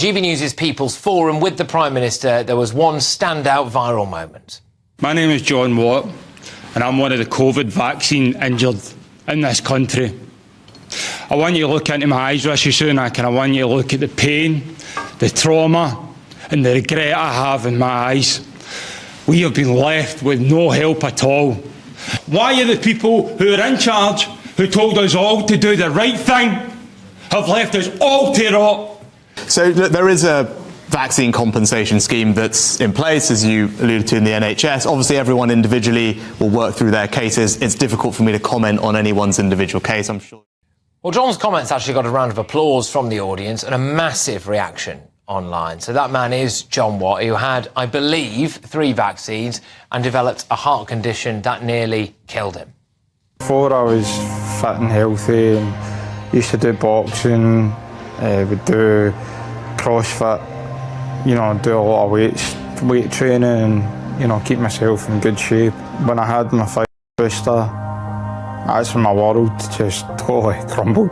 GB News' People's Forum with the Prime Minister, there was one standout viral moment. My name is John Watt, and I'm one of the COVID vaccine injured in this country. I want you to look into my eyes, Rishi Sunak, and I want you to look at the pain, the trauma, and the regret I have in my eyes. We have been left with no help at all. Why are the people who are in charge, who told us all to do the right thing, have left us all to rot? So there is a vaccine compensation scheme that's in place, as you alluded to, in the NHS. Obviously, everyone individually will work through their cases. It's difficult for me to comment on anyone's individual case, I'm sure. Well, John's comments actually got a round of applause from the audience and a massive reaction online. So that man is John Watt, who had, I believe, 3 vaccines and developed a heart condition that nearly killed him. Before I was fit and healthy and used to do boxing, would do CrossFit, you know, do a lot of weight training and, you know, keep myself in good shape. When I had my Pfizer booster, that's when my world just totally crumbled.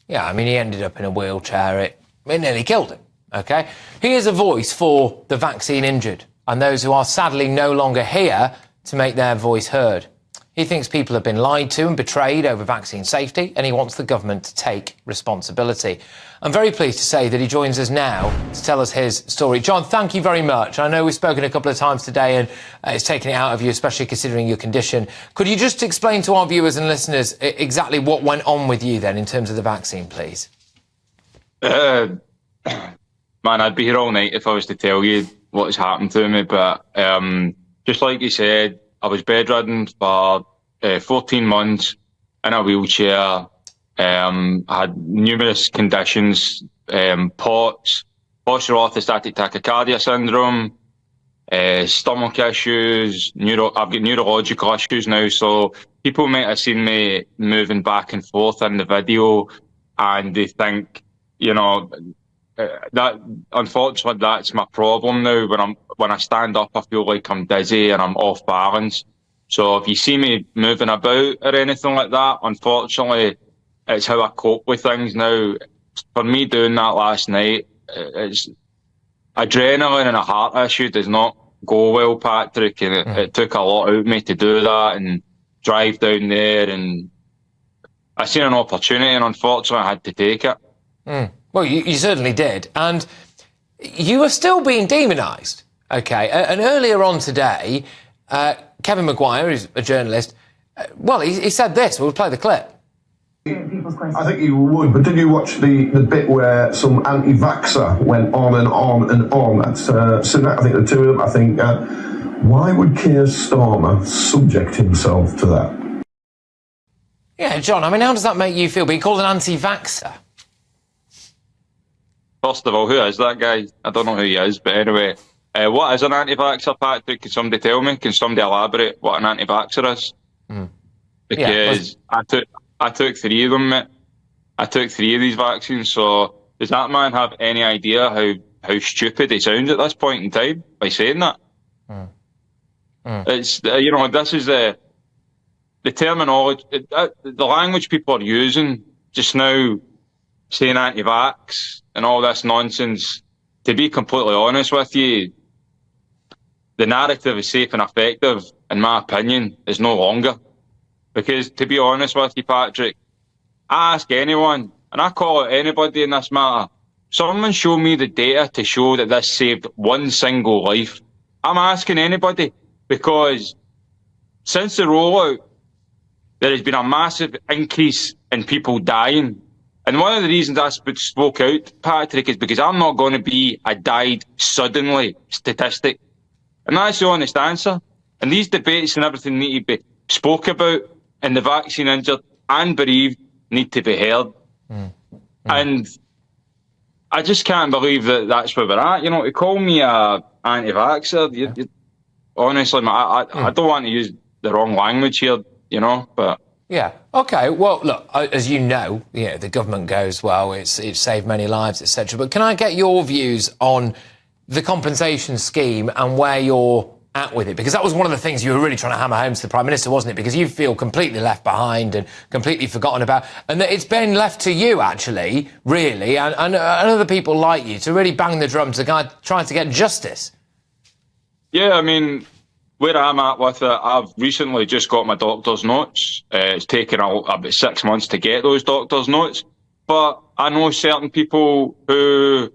Yeah, I mean, he ended up in a wheelchair. It nearly killed him, OK? He is a voice for the vaccine injured and those who are sadly no longer here to make their voice heard. He thinks people have been lied to and betrayed over vaccine safety, and he wants the government to take responsibility. I'm very pleased to say that he joins us now to tell us his story. John, thank you very much. I know we've spoken a couple of times today and it's taken it out of you, especially considering your condition. Could you just explain to our viewers and listeners exactly what went on with you then in terms of the vaccine, please? Man, I'd be here all night if I was to tell you what has happened to me, but just like you said, I was bedridden for 14 months in a wheelchair. I had numerous conditions, POTS, postural orthostatic tachycardia syndrome, stomach issues, I've got neurological issues now, so people might have seen me moving back and forth in the video and they think, you know, that unfortunately that's my problem now. When I stand up, I feel like I'm dizzy and I'm off balance. So if you see me moving about or anything like that, unfortunately, it's how I cope with things now. For me doing that last night, it's adrenaline and a heart issue does not go well, Patrick, and it took a lot out of me to do that and drive down there, and I seen an opportunity and unfortunately I had to take it. Well, you certainly did. And you are still being demonised, OK? And earlier on today, Kevin Maguire, who's a journalist, well, he said this. We'll play the clip. I think you would, but did you watch the bit where some anti-vaxxer went on and on and on? That's Sunak, I think the two of them, I think. Why would Keir Starmer subject himself to that? Yeah, John, I mean, how does that make you feel being called an anti-vaxxer? First of all, who is that guy? I don't know who he is, but anyway, what is an anti-vaxxer, Patrick? Can somebody tell me? Can somebody elaborate what an anti-vaxxer is? Because I took 3 of them, mate. I took 3 of these vaccines, so does that man have any idea how stupid he sounds at this point in time by saying that? It's, you know, this is the terminology, the language people are using just now, saying anti-vax and all this nonsense. To be completely honest with you, the narrative is safe and effective, in my opinion, is no longer. Because, to be honest with you, Patrick, I ask anyone, and I call out anybody in this matter, someone show me the data to show that this saved one single life. I'm asking anybody, because since the rollout, there has been a massive increase in people dying. And one of the reasons I spoke out, Patrick, is because I'm not going to be a died suddenly statistic. And that's the honest answer. And these debates and everything need to be spoke about, and the vaccine injured and bereaved need to be heard. And I just can't believe that that's where we're at. You know, to call me a anti-vaxxer, honestly, I don't want to use the wrong language here, you know, but... Yeah. OK, well, look, as you know, the government goes, well, it's saved many lives, etc. But can I get your views on the compensation scheme and where your at with it? Because that was one of the things you were really trying to hammer home to the Prime Minister, wasn't it? Because you feel completely left behind and completely forgotten about, and that it's been left to you, actually, really, and other people like you to really bang the drum to kind of try to get justice. Yeah, I mean, where I'm at with it, I've recently just got my doctor's notes. It's taken about 6 months to get those doctor's notes. But I know certain people who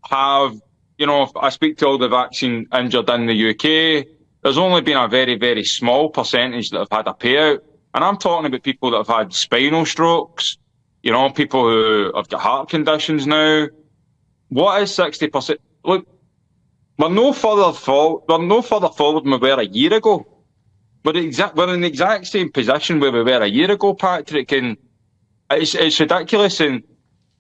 have, you know, if I speak to all the vaccine injured in the UK, there's only been a very, very small percentage that have had a payout. And I'm talking about people that have had spinal strokes, you know, people who have got heart conditions now. What is 60%? Look, we're no further forward than we were a year ago. We're in the exact same position where we were a year ago, Patrick, and it's ridiculous. And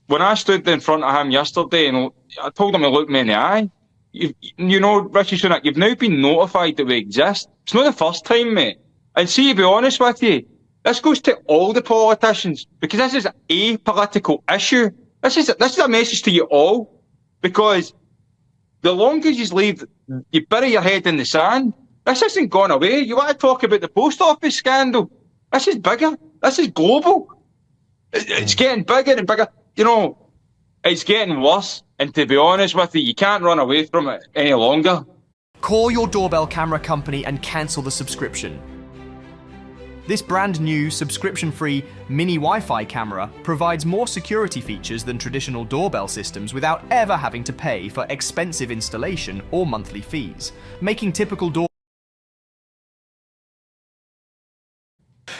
when I stood in front of him yesterday and I told him to look me in the eye, you know, Rishi Sunak, you've now been notified that we exist. It's not the first time, mate. And see, to be honest with you, this goes to all the politicians, because this is a political issue. This is a message to you all, because the longer you bury your head in the sand, this isn't gone away. You want to talk about the post office scandal? This is bigger. This is global. It's getting bigger and bigger. You know, it's getting worse. And to be honest with you, you can't run away from it any longer. Call your doorbell camera company and cancel the subscription. This brand new subscription-free mini Wi-Fi camera provides more security features than traditional doorbell systems without ever having to pay for expensive installation or monthly fees, making typical door.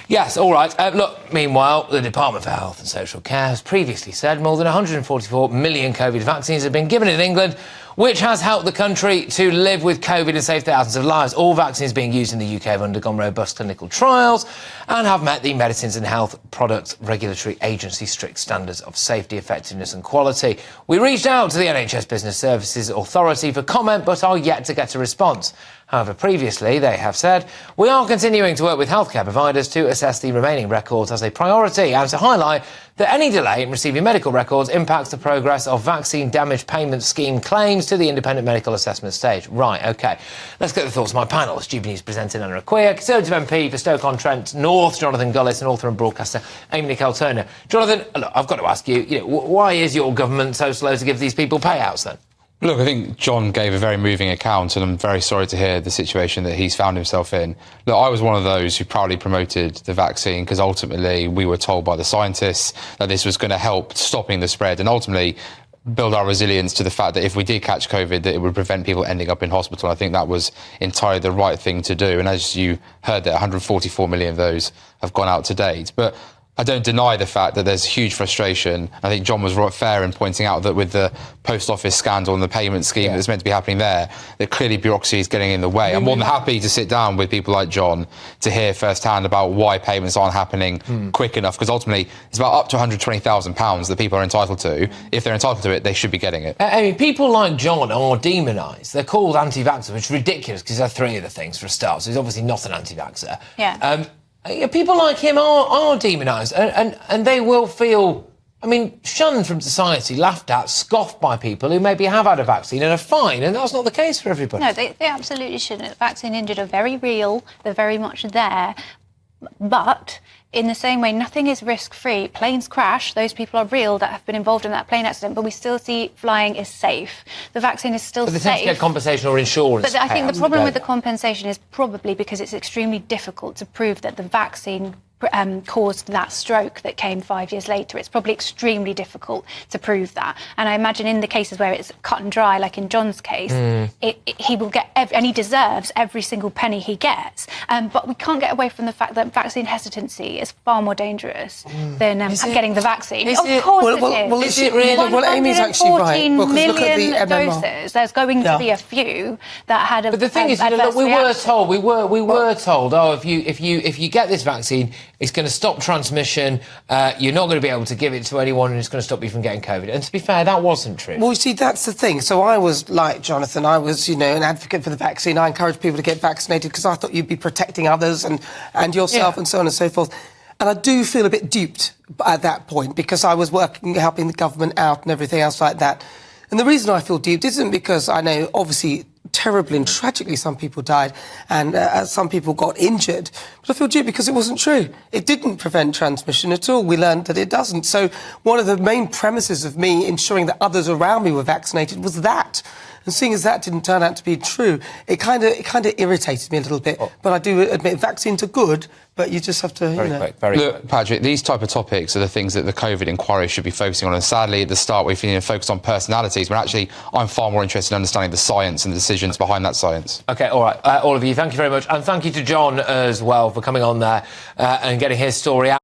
Yes, all right. Look, meanwhile, the Department for Health and Social Care has previously said more than 144 million COVID vaccines have been given in England, which has helped the country to live with COVID and save thousands of lives. All vaccines being used in the UK have undergone robust clinical trials and have met the Medicines and Health Products Regulatory Agency's strict standards of safety, effectiveness and quality. We reached out to the NHS Business Services Authority for comment, but are yet to get a response. However, previously, they have said, we are continuing to work with healthcare providers to assess the remaining records as a priority and to highlight that any delay in receiving medical records impacts the progress of vaccine damage payment scheme claims to the independent medical assessment stage. Right, OK. Let's get the thoughts of my panel. Stupid News presenter Anna Aquia, Conservative MP for Stoke-on-Trent North, Jonathan Gullis, and author and broadcaster Amy Nicole Turner. Jonathan, look, I've got to ask you, why is your government so slow to give these people payouts then? Look, I think John gave a very moving account, and I'm very sorry to hear the situation that he's found himself in. Look, I was one of those who proudly promoted the vaccine because ultimately we were told by the scientists that this was going to help stopping the spread and ultimately build our resilience to the fact that if we did catch COVID, that it would prevent people ending up in hospital. I think that was entirely the right thing to do. And as you heard, that 144 million of those have gone out to date. But I don't deny the fact that there's huge frustration. I think John was fair in pointing out that with the post office scandal and the payment scheme that's meant to be happening there, that clearly bureaucracy is getting in the way. I'm more than happy to sit down with people like John to hear firsthand about why payments aren't happening quick enough, because ultimately it's about up to £120,000 that people are entitled to. If they're entitled to it, they should be getting it. I mean, people like John are demonised. They're called anti-vaxxers, which is ridiculous because he's had three of the things for a start, so he's obviously not an anti-vaxxer. Yeah. People like him are demonised, and they will feel, I mean, shunned from society, laughed at, scoffed by people who maybe have had a vaccine and are fine, and that's not the case for everybody. No, they absolutely shouldn't. Vaccine injured are very real, they're very much there, but in the same way, nothing is risk-free. Planes crash, those people are real that have been involved in that plane accident, but we still see flying is safe. The vaccine is still safe. But they safe. tend to get compensation or insurance. But I think the problem with the compensation is probably because it's extremely difficult to prove that the vaccine caused that stroke that came 5 years later. It's probably extremely difficult to prove that. And I imagine in the cases where it's cut and dry, like in John's case, he will get, and he deserves every single penny he gets. But we can't get away from the fact that vaccine hesitancy is far more dangerous than getting the vaccine. Of course it is. Is it really? Well, Amy's actually right. Well, million look at the MMR. doses. There's going to be a few that had a. But the thing is, look, we were told, we were told, oh, if you get this vaccine, it's going to stop transmission. You're not going to be able to give it to anyone, and it's going to stop you from getting COVID. And to be fair, that wasn't true. Well, you see, that's the thing. So I was like Jonathan. I was, an advocate for the vaccine. I encouraged people to get vaccinated because I thought you'd be protecting others and yourself and so on and so forth. And I do feel a bit duped at that point because I was helping the government out and everything else like that. And the reason I feel duped isn't because I know, obviously, terribly and tragically some people died and some people got injured. But I feel duped because it wasn't true. It didn't prevent transmission at all. We learned that it doesn't. So one of the main premises of me ensuring that others around me were vaccinated was that. And seeing as that didn't turn out to be true, it kind of irritated me a little bit. But I do admit vaccines are good, but you just have to, Look, Patrick, these type of topics are the things that the COVID inquiry should be focusing on. And sadly, at the start, we've focused on personalities, when actually I'm far more interested in understanding the science and the decisions behind that science. OK, all right. All of you, thank you very much. And thank you to John as well for coming on there and getting his story out.